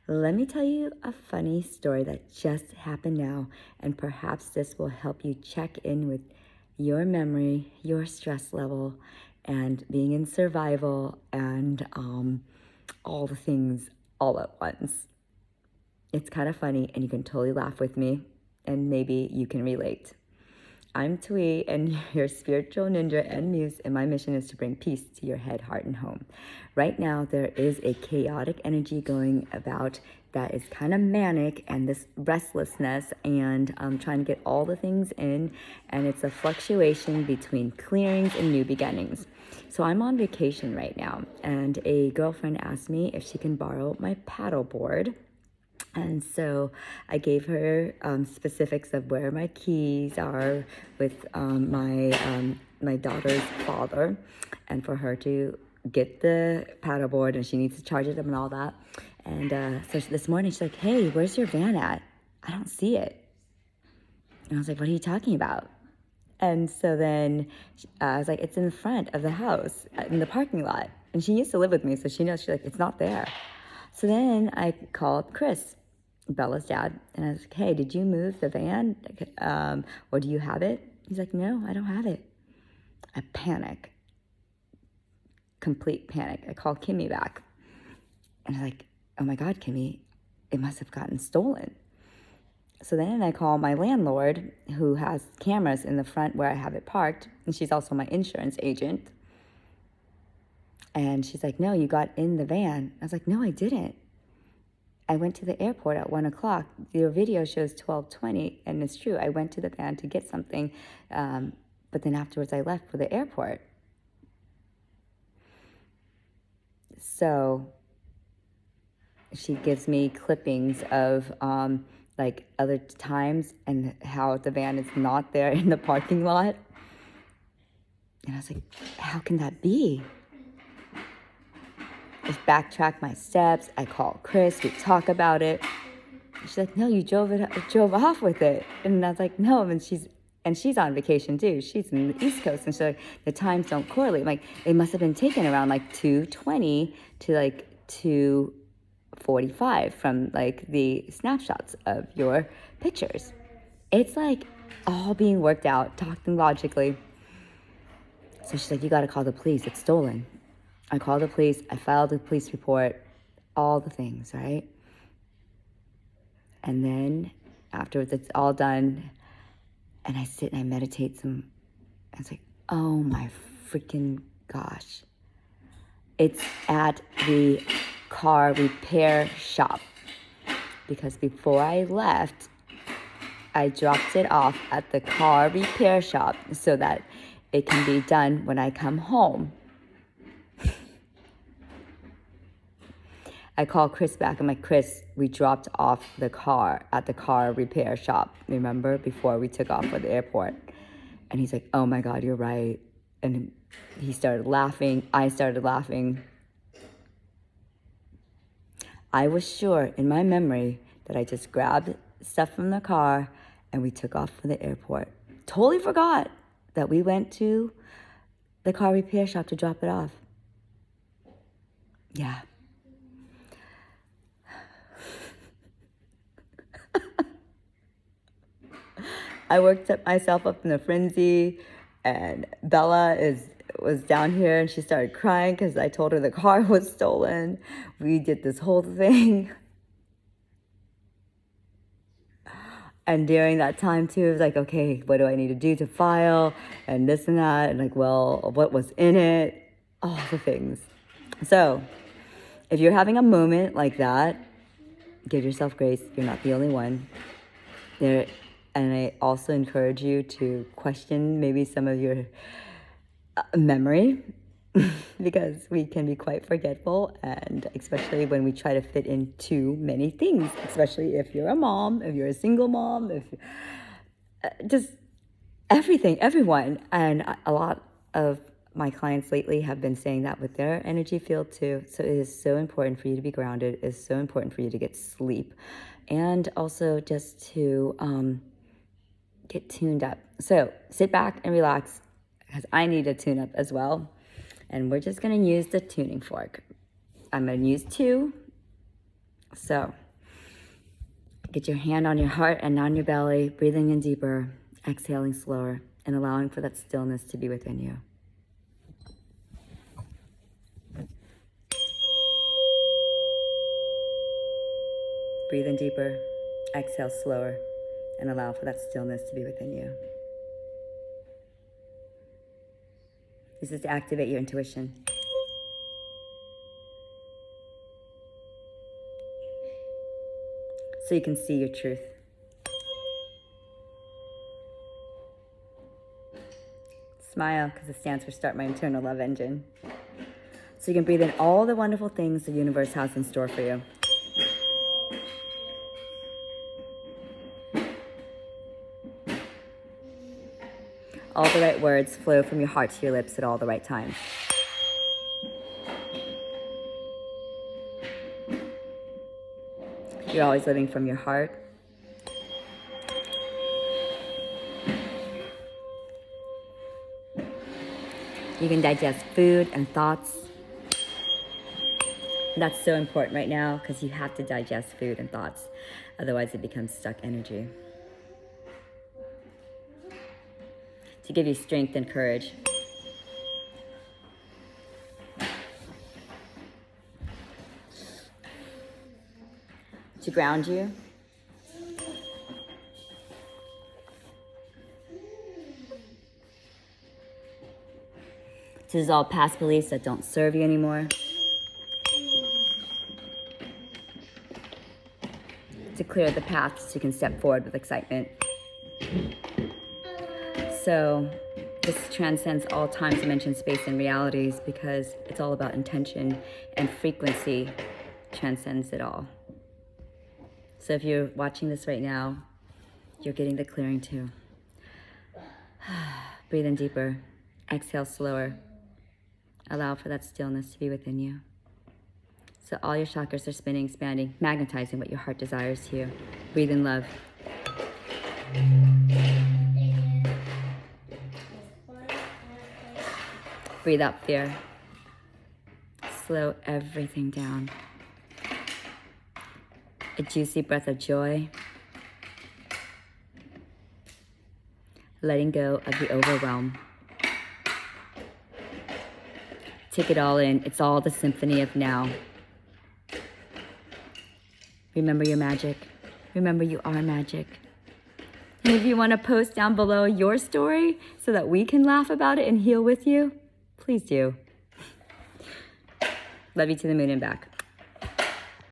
Let me tell you a funny story that just happened now, and perhaps this will help you check in with your memory, your stress level, and being in survival, and all the things all at once. It's kind of funny, and you can totally laugh with me, and maybe you can relate. I'm Twee, and your spiritual ninja and muse, and my mission is to bring peace to your head, heart, and home. Right now, there is a chaotic energy going about that is kind of manic, and this restlessness, and trying to get all the things in, and it's a fluctuation between clearings and new beginnings. So I'm on vacation right now, and a girlfriend asked me if she can borrow my paddle board. And so I gave her specifics of where my keys are with my daughter's father, and for her to get the paddleboard, and she needs to charge it up and all that. And so this morning she's like, "Hey, where's your van at? I don't see it." And I was like, "What are you talking about?" And so then I was like, "It's in the front of the house, in the parking lot." And she used to live with me, so she knows. She's like, "It's not there." So then I called Chris, Bella's dad, and I was like, "Hey, did you move the van? Or do you have it?" He's like, "No, I don't have it." I panic, complete panic. I called Kimmy back, and I'm like, "Oh my God, Kimmy, it must have gotten stolen." So then I call my landlord, who has cameras in the front where I have it parked, and she's also my insurance agent. And she's like, "No, you got in the van." I was like, "No, I didn't. I went to the airport at 1 o'clock. Your video shows 12:20, and it's true. I went to the van to get something, but then afterwards I left for the airport." So she gives me clippings of like other times and how the van is not there in the parking lot. And I was like, "How can that be?" I backtrack my steps. I call Chris. We talk about it. She's like, "No, you drove off with it." And I was like, "No." And she's on vacation too. She's in the East Coast, and so like, the times don't correlate. I'm like, it must have been taken around like 2:20 to like 2:45 from like the snapshots of your pictures. It's like all being worked out, talking logically. So she's like, "You got to call the police. It's stolen." I called the police. I filed a police report. All the things, right? And then afterwards, it's all done. And I sit and I meditate some. I was like, "Oh my freaking gosh." It's at the car repair shop. Because before I left, I dropped it off at the car repair shop so that it can be done when I come home. I called Chris back. I'm like, "Chris, we dropped off the car at the car repair shop, remember, before we took off for the airport." And he's like, "Oh my God, you're right." And he started laughing. I started laughing. I was sure in my memory that I just grabbed stuff from the car and we took off for the airport. Totally forgot that we went to the car repair shop to drop it off. Yeah. I worked myself up in a frenzy, and Bella was down here, and she started crying because I told her the car was stolen. We did this whole thing. And during that time too, it was like, okay, what do I need to do to file, and this and that, and like, well, what was in it, all the things. So if you're having a moment like that, give yourself grace. You're not the only one. And I also encourage you to question maybe some of your memory because we can be quite forgetful, and especially when we try to fit in too many things, especially if you're a mom, if you're a single mom, if just everything, everyone. And a lot of my clients lately have been saying that with their energy field too. So it is so important for you to be grounded. It is so important for you to get sleep, and also just to get tuned up. So sit back and relax, because I need a tune up as well. And we're just going to use the tuning fork. I'm going to use two So get your hand on your heart and on your belly, breathing in deeper, exhaling slower, and allowing for that stillness to be within you. Breathe in deeper, exhale slower, and allow for that stillness to be within you. This is to activate your intuition. So you can see your truth. Smile, because it stands for Start My Internal Love Engine. So you can breathe in all the wonderful things the universe has in store for you. All the right words flow from your heart to your lips at all the right times. You're always living from your heart. You can digest food and thoughts. That's so important right now because you have to digest food and thoughts. Otherwise it becomes stuck energy. To give you strength and courage. To ground you. To dissolve past beliefs that don't serve you anymore. To clear the path so you can step forward with excitement. So this transcends all time, dimension, space, and realities because it's all about intention, and frequency transcends it all. So if you're watching this right now, you're getting the clearing too. Breathe in deeper, exhale slower. Allow for that stillness to be within you. So all your chakras are spinning, expanding, magnetizing what your heart desires to you. Breathe in love. Breathe out fear. Slow everything down. A juicy breath of joy. Letting go of the overwhelm. Take it all in. It's all the symphony of now. Remember your magic. Remember you are magic. And if you want to post down below your story so that we can laugh about it and heal with you, please do. Love you to the moon and back.